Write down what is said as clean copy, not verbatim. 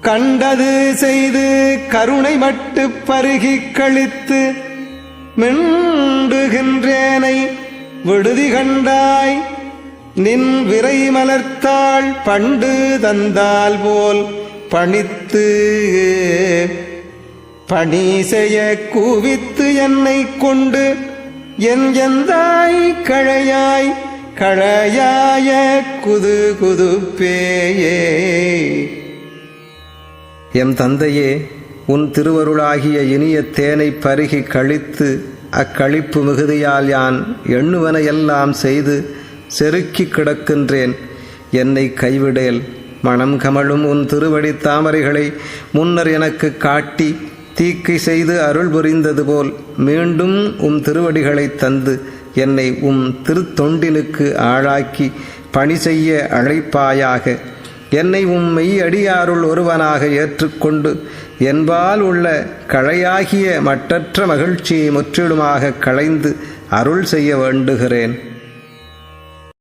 கண்டது செய்து கருணை மட்டு பருகிக் கழித்து மிண்டுகின்றேனை விடுதி கண்டாய். நின் விரை மலர்த்தாள் பண்டு தந்தால் போல் பணித்து பணி செய்ய கூவித்து என்னை கொண்டு என் எந்தாய் கழையாய் கழையாய குது குதுப்பேயே. எம் தந்தையே, உன் திருவருளாகிய இனிய தேனை பருகி கழித்து அக்களிப்பு மிகுதியால் யான் எண்ணுவன எல்லாம் செய்து செருக்கி கிடக்கின்றேன். என்னை கைவிடேல். மனம் கமழும் உன் திருவடி தாமரைகளை முன்னர் எனக்கு காட்டி தீக்கை செய்து அருள் புரிந்தது போல் மீண்டும் திருவடிகளை தந்து என்னை திருத்தொண்டினுக்கு ஆளாக்கி பணி செய்ய அழைப்பாயாக. என்னை மெய் அடியாருள் ஒருவனாக ஏற்றுக்கொண்டு என்பால் உள்ள கழையாகிய மட்டற்ற மகிழ்ச்சியை முற்றிலுமாக களைந்து அருள் செய்ய வேண்டுகிறேன்.